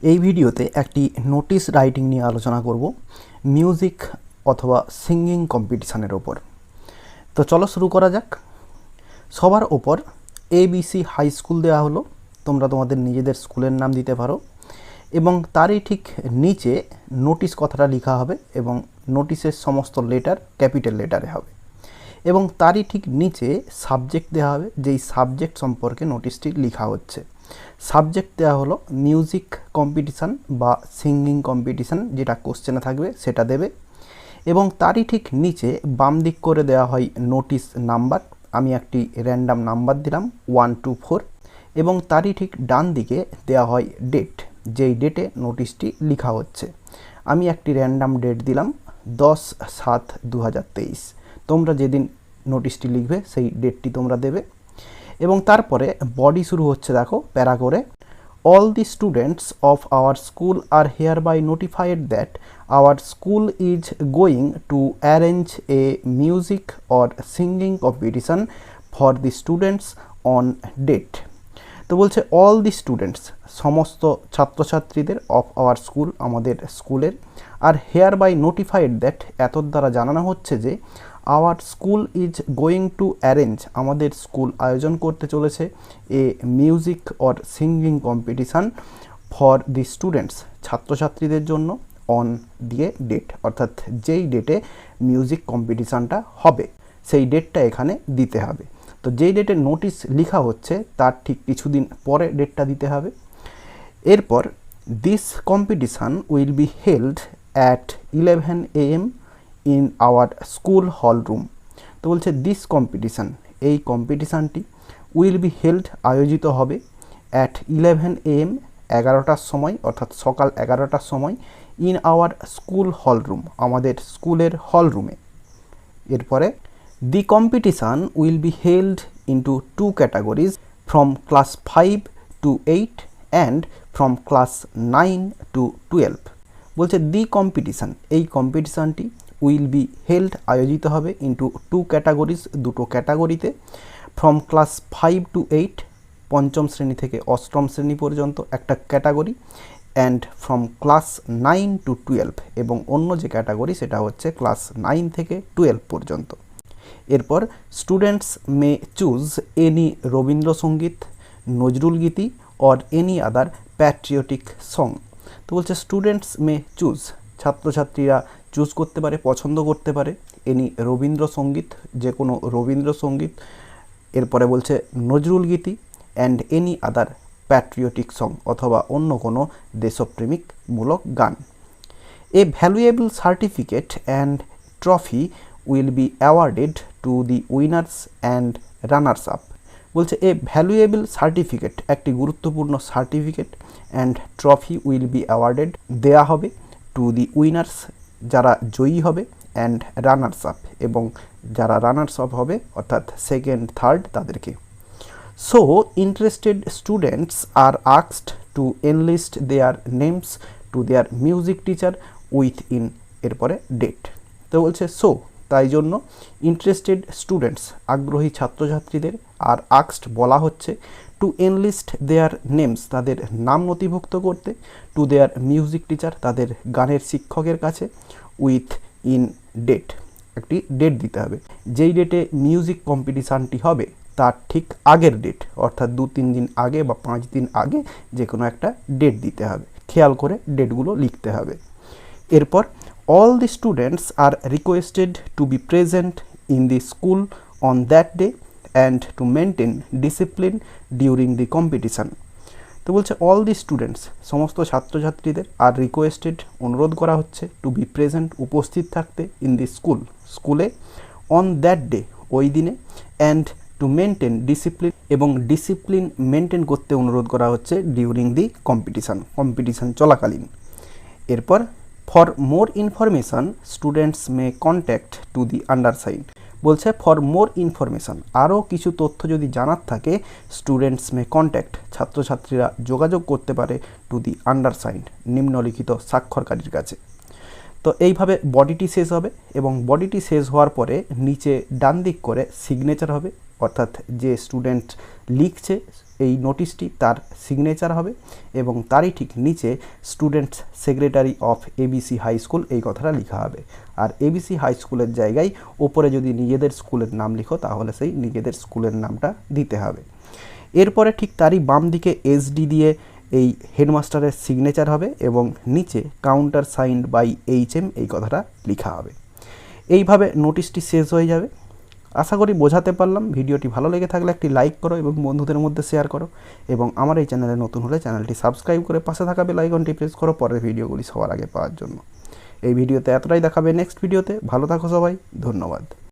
এই ভিডিওতে একটি নোটিশ রাইটিং নিয়ে আলোচনা করব মিউজিক অথবা সিঙ্গিং কম্পিটিশানের ওপর। তো চলো শুরু করা যাক। সবার ওপর ABC হাই স্কুল দেওয়া হলো, তোমরা তোমাদের নিজেদের স্কুলের নাম দিতে পারো, এবং তারই ঠিক নিচে নোটিশ কথাটা লেখা হবে এবং নোটিশের সমস্ত লেটার ক্যাপিটাল লেটারে হবে, এবং তারই ঠিক নিচে সাবজেক্ট দেওয়া হবে, যেই সাবজেক্ট সম্পর্কে নোটিশটি লেখা হচ্ছে। সাবজেক্ট দেওয়া হলো মিউজিক কম্পিটিশান বা সিঙ্গিং কম্পিটিশান, যেটা কোশ্চেনে থাকবে সেটা দেবে, এবং তারই ঠিক নিচে বাম দিক করে দেওয়া হয় নোটিশ নাম্বার। আমি একটি র্যান্ডাম নাম্বার দিলাম 1 2 4, এবং তারই ঠিক ডান দিকে দেওয়া হয় ডেট, যেই ডেটে নোটিশটি লেখা হচ্ছে। আমি একটি র্যান্ডাম ডেট দিলাম 10/7/2023। তোমরা যেদিন নোটিশটি লিখবে সেই ডেটটি তোমরা দেবে, এবং তারপরে বডি শুরু হচ্ছে, দেখো প্যারা করে, all the students of our school are hereby notified that our school is going to arrange a music or singing competition for the students on date. তো বলছে অল দি স্টুডেন্টস, সমস্ত ছাত্রছাত্রীদের, of our school, আমাদের স্কুলের, আর hereby notified that, এতর দ্বারা জানানো হচ্ছে যে our school is going to arrange, আমাদের স্কুল আয়োজন করতে চলেছে a music or singing competition for the students, ছাত্রছাত্রীদের জন্য, অন দিয়ে ডেট, অর্থাৎ যেই ডেটে মিউজিক কম্পিটিশানটা হবে সেই ডেটটা এখানে দিতে হবে। তো যেই ডেটে নোটিশ লেখা হচ্ছে তার ঠিক কিছুদিন পরে ডেটটা দিতে হবে। এরপর this competition will be held at 11 AM in our school hall room. তো বলছে দিস কম্পিটিশান, এই কম্পিটিশানটি, উইল বি হেল্ড, আয়োজিত হবে, অ্যাট 11 AM 11টার সময়, অর্থাৎ সকাল 11টার সময়, in our school hall room, আমাদের স্কুলের হল রুমে। এরপরে the competition will be held into 2 categories, from class 5 to 8 and from class 9 to 12। বলছে দি কম্পিটিশান, এই কম্পিটিশানটি, উইল বি হেল্ড, আয়োজিত হবে, ইন্টু 2 ক্যাটাগরিজ, দুটো ক্যাটাগরিতে, ফ্রম ক্লাস 5 to 8, পঞ্চম শ্রেণী থেকে অষ্টম শ্রেণী পর্যন্ত একটা category, and from class 9 to 12, এবং অন্য যে ক্যাটাগরি সেটা হচ্ছে ক্লাস 9 থেকে 12 পর্যন্ত। এরপর students may choose any Rabindrasangeet, Nazrul গীতি or any other patriotic song. তো বলছে স্টুডেন্টস মে চুজ, ছাত্রছাত্রীরা চুজ করতে পারে, পছন্দ করতে পারে, এনি রবীন্দ্রসঙ্গীত, যে কোনো রবীন্দ্রসঙ্গীত, এরপরে বলছে নজরুল গীতি, and any other patriotic song, অথবা অন্য কোনো দেশপ্রেমিকমূলক গান। A valuable certificate and trophy will be awarded to the winners and runners up. বলছে এ ভ্যালুয়েবল সার্টিফিকেট, একটি গুরুত্বপূর্ণ certificate, and trophy will be awarded, দেয়া হবে, টু দি উইনার্স, যারা জয়ী হবে, অ্যান্ড রানার্স আপ, এবং যারা রানার্স আপ হবে, অর্থাৎ সেকেন্ড থার্ড, তাদেরকে। So interested students are asked to enlist their names to their music teacher within, এরপরে ডেট। তো বলছে সো, তাই জন্য, ইন্টারেস্টেড স্টুডেন্টস, আগ্রহী ছাত্রছাত্রীদের, আর আস্কড, বলা হচ্ছে, টু এনলিস্ট দেয়ার নেমস, তাদের নাম নথিভুক্ত করতে, টু দেয়ার মিউজিক টিচার, তাদের গানের শিক্ষকের কাছে, উইথ ইন ডেট, একটি ডেট দিতে হবে, যেই ডেটে মিউজিক কম্পিটিশানটি হবে তার ঠিক আগের ডেট, অর্থাৎ 2-3 দিন আগে বা 5 দিন আগে যে কোনো একটা ডেট দিতে হবে, খেয়াল করে ডেটগুলো লিখতে হবে। এরপর all the students are requested to be present in the school on that day and to maintain discipline during the competition। তো বলছে অল দি স্টুডেন্টস, সমস্ত ছাত্রছাত্রীদের, আর রিকোয়েস্টেড, অনুরোধ করা হচ্ছে, টু বি প্রেজেন্ট, উপস্থিত থাকতে, ইন দি স্কুল, স্কুলে, অন দ্যাট ডে, ওই দিনে, অ্যান্ড টু মেনটেন ডিসিপ্লিন, এবং ডিসিপ্লিন মেনটেন করতে অনুরোধ করা হচ্ছে, ডিউরিং দি কম্পিটিশান, কম্পিটিশান চলাকালীন। এরপর for more information students May contact to the undersign. বলছে ফর মোর ইনফরমেশান, আরও কিছু তথ্য যদি জানার থাকে, স্টুডেন্টস মে কন্ট্যাক্ট, ছাত্রছাত্রীরা যোগাযোগ করতে পারে, টু দি আন্ডারসাইন, নিম্নলিখিত স্বাক্ষরকারীর কাছে। তো এইভাবে বডিটি শেষ হবে, এবং বডিটি শেষ হওয়ার পরে নিচে ডান দিক করে সিগনেচার হবে, অর্থাৎ যে স্টুডেন্ট লিখছে এই নোটিশটি তার সিগনেচার হবে এবং তারই ঠিক নিচে students secretary of ABC high school এই কথাটা লেখা হবে। আর এবিসি হাই স্কুলের জায়গায় ওপরে যদি নিজেদের স্কুলের নাম লিখো তাহলে সেই নিজেদের স্কুলের নামটা দিতে হবে। এরপরে ঠিক তারই বাম দিকে এসডি দিয়ে এই হেডমাস্টারের সিগনেচার হবে এবং নিচে কাউন্টার সাইন্ড বাই HM এই কথাটা লেখা হবে। এইভাবে নোটিশটি শেষ হয়ে যাবে। আশা করি বোঝাতে পারলাম। ভিডিওটি ভালো লেগে থাকলে একটি লাইক করো এবং বন্ধুদের মধ্যে শেয়ার করো এবং আমার এই চ্যানেলে নতুন হলে চ্যানেলটি সাবস্ক্রাইব করে পাশে থাকা বেল আইকনটি প্রেস করো পরের ভিডিওগুলি সবার আগে পাওয়ার জন্য। এই ভিডিওতে এতটাই, দেখাবে নেক্সট ভিডিওতে। ভালো থাকো সবাই, ধন্যবাদ।